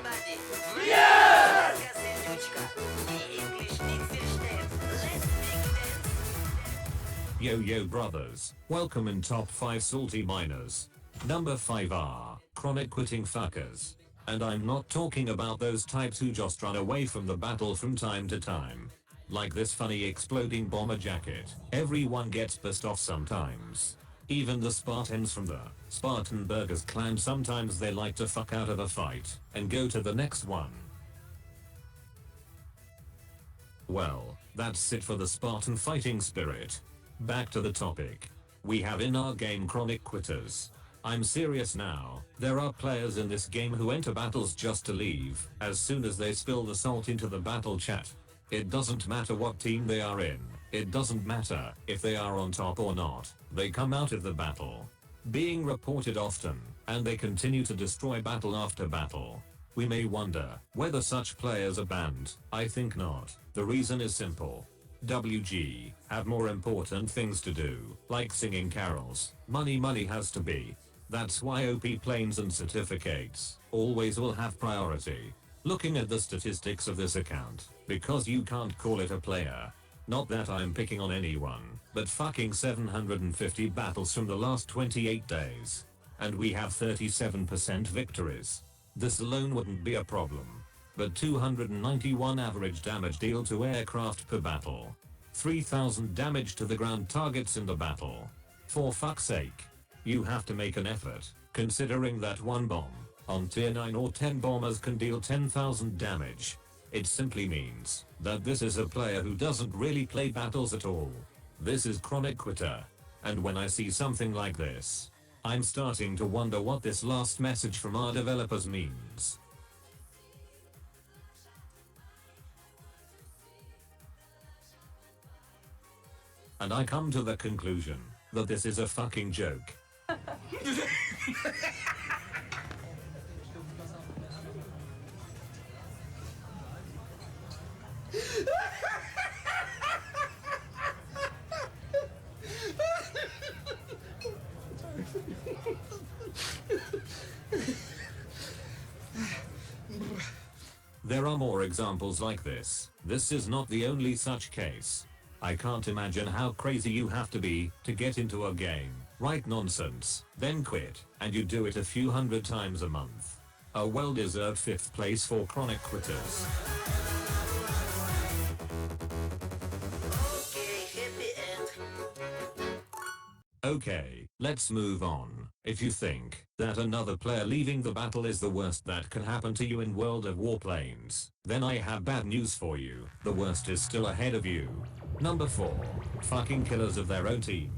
everybody. Yeah! Serduchka. The English nicht versteht. Let's make dance. Yo yo brothers, welcome in top 5 salty miners. Number 5 are chronic quitting fuckers. And I'm not talking about those types who just run away from the battle from time to time. Like this funny exploding bomber jacket. Everyone gets pissed off sometimes. Even the Spartans from the Spartan Burgers clan, sometimes they like to fuck out of a fight and go to the next one. Well, that's it for the Spartan fighting spirit. Back to the topic. We have in our game chronic quitters. I'm serious now, there are players in this game who enter battles just to leave as soon as they spill the salt into the battle chat. It doesn't matter what team they are in, it doesn't matter if they are on top or not, they come out of the battle. Being reported often, and they continue to destroy battle after battle. We may wonder whether such players are banned. I think not. The reason is simple. WG have more important things to do, like singing carols. Money has to be. That's why OP planes and certificates always will have priority. Looking at the statistics of this account, because you can't call it a player. Not that I'm picking on anyone, but fucking 750 battles from the last 28 days. And we have 37% victories. This alone wouldn't be a problem. But 291 average damage deal to aircraft per battle. 3000 damage to the ground targets in the battle. For fuck's sake. You have to make an effort, considering that one bomb on tier 9 or 10 bombers can deal 10,000 damage. It simply means that this is a player who doesn't really play battles at all. This is chronic quitter. And when I see something like this, I'm starting to wonder what this last message from our developers means. And I come to the conclusion that this is a fucking joke. There are more examples like this. This is not the only such case. I can't imagine how crazy you have to be to get into a game, write nonsense, then quit, and you do it a few hundred times a month. A well-deserved 5th place for chronic quitters. Okay, happy end. Okay, let's move on. If you think that another player leaving the battle is the worst that can happen to you in World of Warplanes, then I have bad news for you. The worst is still ahead of you. Number 4. Fucking killers of their own team.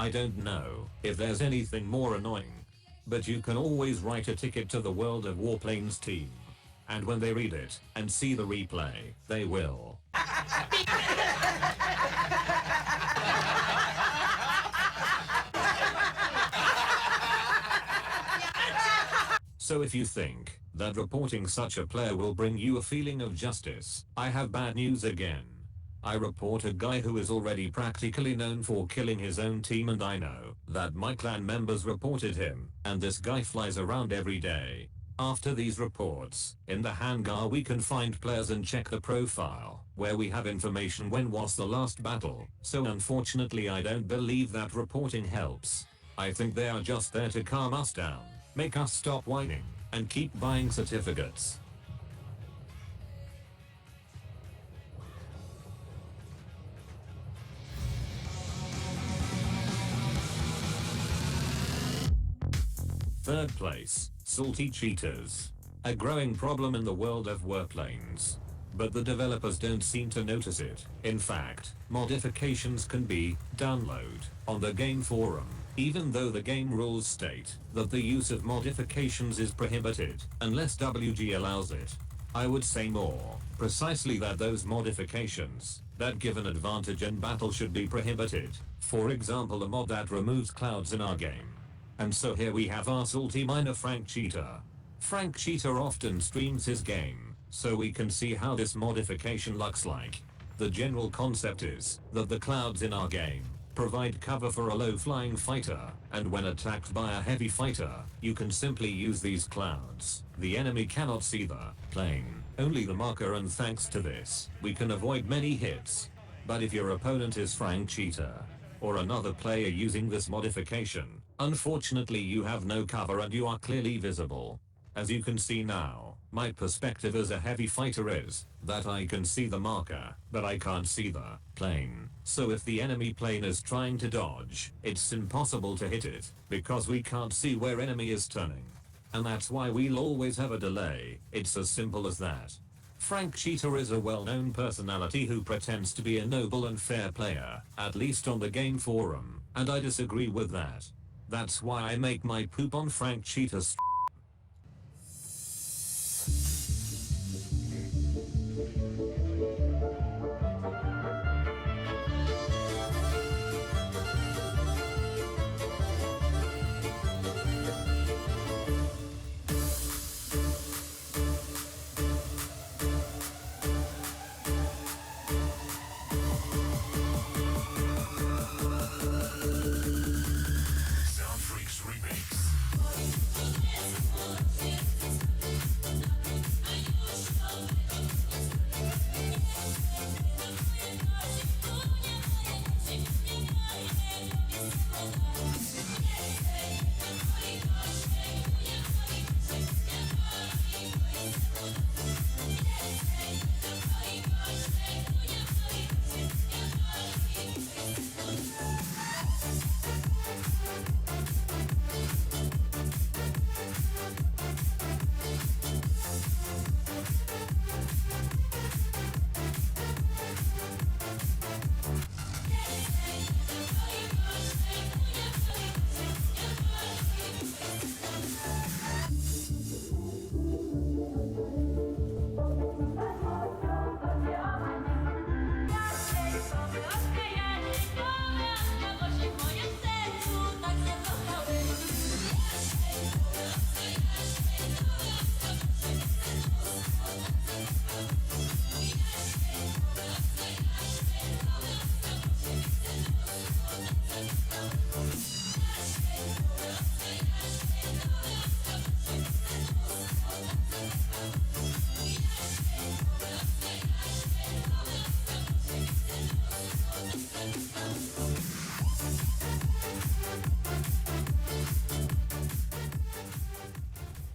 I don't know if there's anything more annoying, but you can always write a ticket to the World of Warplanes team. And when they read it and see the replay, they will. So if you think that reporting such a player will bring you a feeling of justice, I have bad news again. I report a guy who is already practically known for killing his own team, and I know that my clan members reported him, and this guy flies around every day. After these reports, in the hangar we can find players and check the profile, where we have information when was the last battle, so unfortunately I don't believe that reporting helps. I think they are just there to calm us down, make us stop whining, and keep buying certificates. Third place, salty cheaters. A growing problem in the world of warplanes. But the developers don't seem to notice it. In fact, modifications can be download on the game forum, even though the game rules state that the use of modifications is prohibited unless WG allows it. I would say more precisely that those modifications that give an advantage in battle should be prohibited. For example, a mod that removes clouds in our game. And so here we have our salty miner Frank Cheater. Frank Cheater often streams his game, so we can see how this modification looks like. The general concept is that the clouds in our game provide cover for a low-flying fighter, and when attacked by a heavy fighter, you can simply use these clouds. The enemy cannot see the plane, only the marker, and thanks to this, we can avoid many hits. But if your opponent is Frank Cheater, or another player using this modification, unfortunately you have no cover and you are clearly visible. As you can see now, my perspective as a heavy fighter is that I can see the marker, but I can't see the plane. So if the enemy plane is trying to dodge, it's impossible to hit it, because we can't see where enemy is turning. And that's why we'll always have a delay. It's as simple as that. Frank Cheater is a well-known personality who pretends to be a noble and fair player, at least on the game forum, and I disagree with that. That's why I make my poop on Frank Cheater.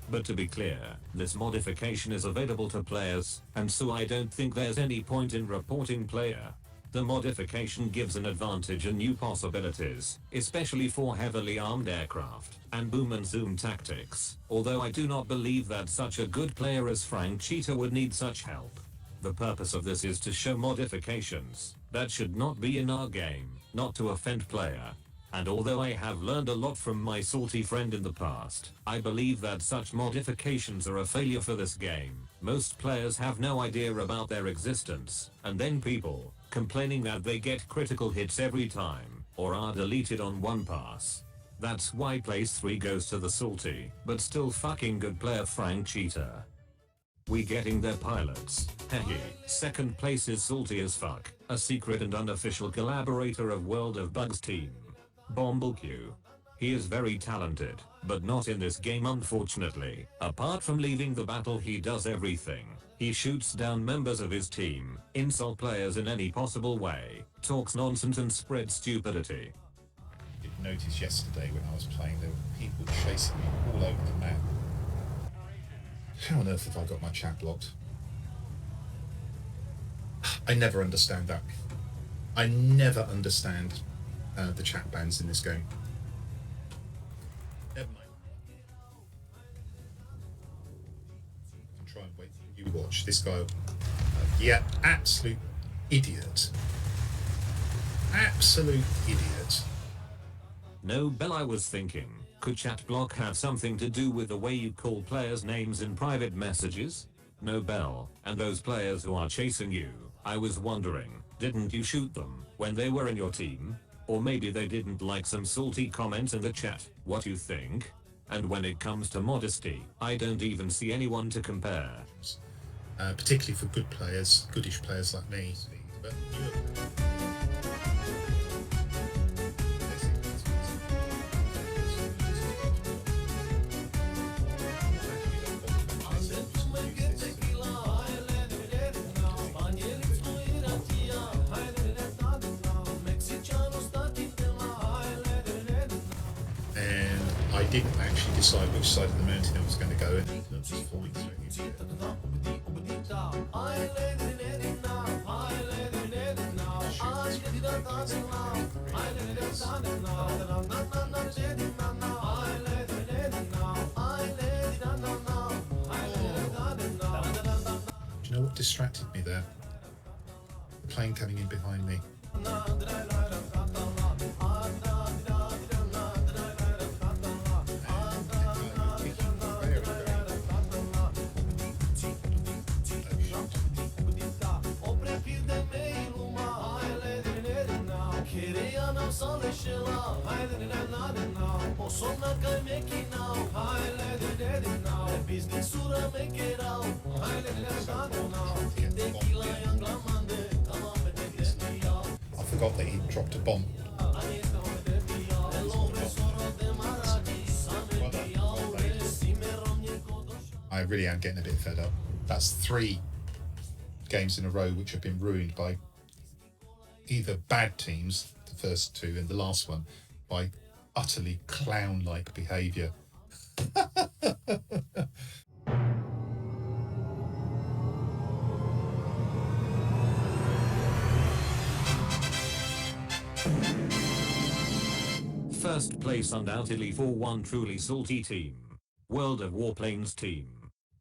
But to be clear, this modification is available to players, and so I don't think there's any point in reporting player. The modification gives an advantage and new possibilities, especially for heavily armed aircraft, and boom and zoom tactics, although I do not believe that such a good player as Frank Cheater would need such help. The purpose of this is to show modifications that should not be in our game, not to offend player. And although I have learned a lot from my salty friend in the past, I believe that such modifications are a failure for this game. Most players have no idea about their existence, and then people complaining that they get critical hits every time, or are deleted on one pass. That's why place 3 goes to the salty, but still fucking good player Frank Cheater. We getting their pilots. Hehe. Second place is salty as fuck, a secret and unofficial collaborator of World of Bugs team. BombleQ. He is very talented, but not in this game unfortunately. Apart from leaving the battle, he does everything. He shoots down members of his team, insult players in any possible way, talks nonsense and spreads stupidity. noticed yesterday when I was playing, there were people chasing me all over the map. How on earth have I got my chat blocked? I never understand that. I never understand the chat bans in this game. Never mind. I can try and wait for you watch this guy. Yeah, absolute idiot. Absolute idiot. No Bell, I was thinking, could chat block have something to do with the way you call players' names in private messages? No Bell, and those players who are chasing you, I was wondering, didn't you shoot them when they were in your team? Or maybe they didn't like some salty comments in the chat. What you think? And when it comes to modesty, I don't even see anyone to compare. Particularly for good players, goodish players like me. But and I didn't actually decide which side of the mountain I was going to go in. That's falling through. Do you know what distracted me there? The plane coming in behind me. I forgot that he dropped a bomb. I really am getting a bit fed up. That's 3 games in a row which have been ruined by either bad teams, the first 2, and the last one by utterly clown-like behaviour. First place undoubtedly for one truly salty team. World of Warplanes team.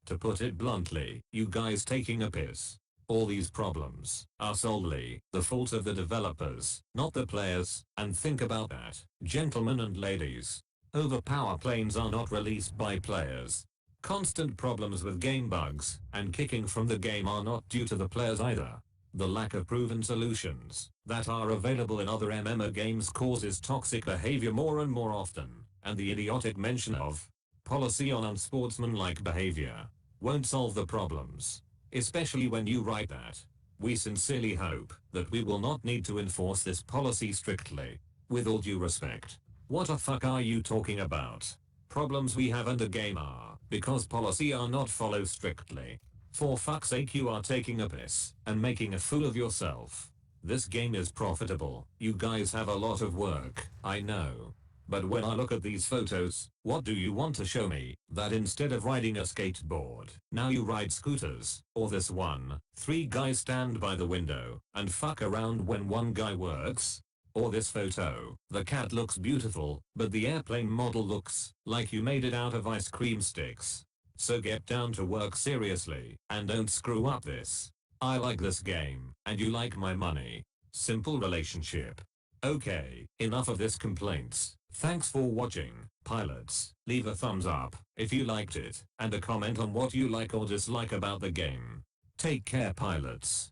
To put it bluntly, you guys taking a piss. All these problems are solely the fault of the developers, not the players, and think about that, gentlemen and ladies. Overpower planes are not released by players. Constant problems with game bugs and kicking from the game are not due to the players either. The lack of proven solutions that are available in other MMO games causes toxic behavior more and more often, and the idiotic mention of policy on unsportsmanlike behavior won't solve the problems. Especially when you write that. We sincerely hope that we will not need to enforce this policy strictly. With all due respect, what the fuck are you talking about? Problems we have under game are because policy are not followed strictly. For fuck's sake, you are taking a piss and making a fool of yourself. This game is profitable. You guys have a lot of work, I know. But when I look at these photos, what do you want to show me? That instead of riding a skateboard, now you ride scooters? Or this one, 3 guys stand by the window and fuck around when one guy works? Or this photo, the cat looks beautiful, but the airplane model looks like you made it out of ice cream sticks. So get down to work seriously, and don't screw up this. I like this game, and you like my money. Simple relationship. Okay, enough of this complaints. Thanks for watching, pilots. Leave a thumbs up if you liked it, and a comment on what you like or dislike about the game. Take care, pilots.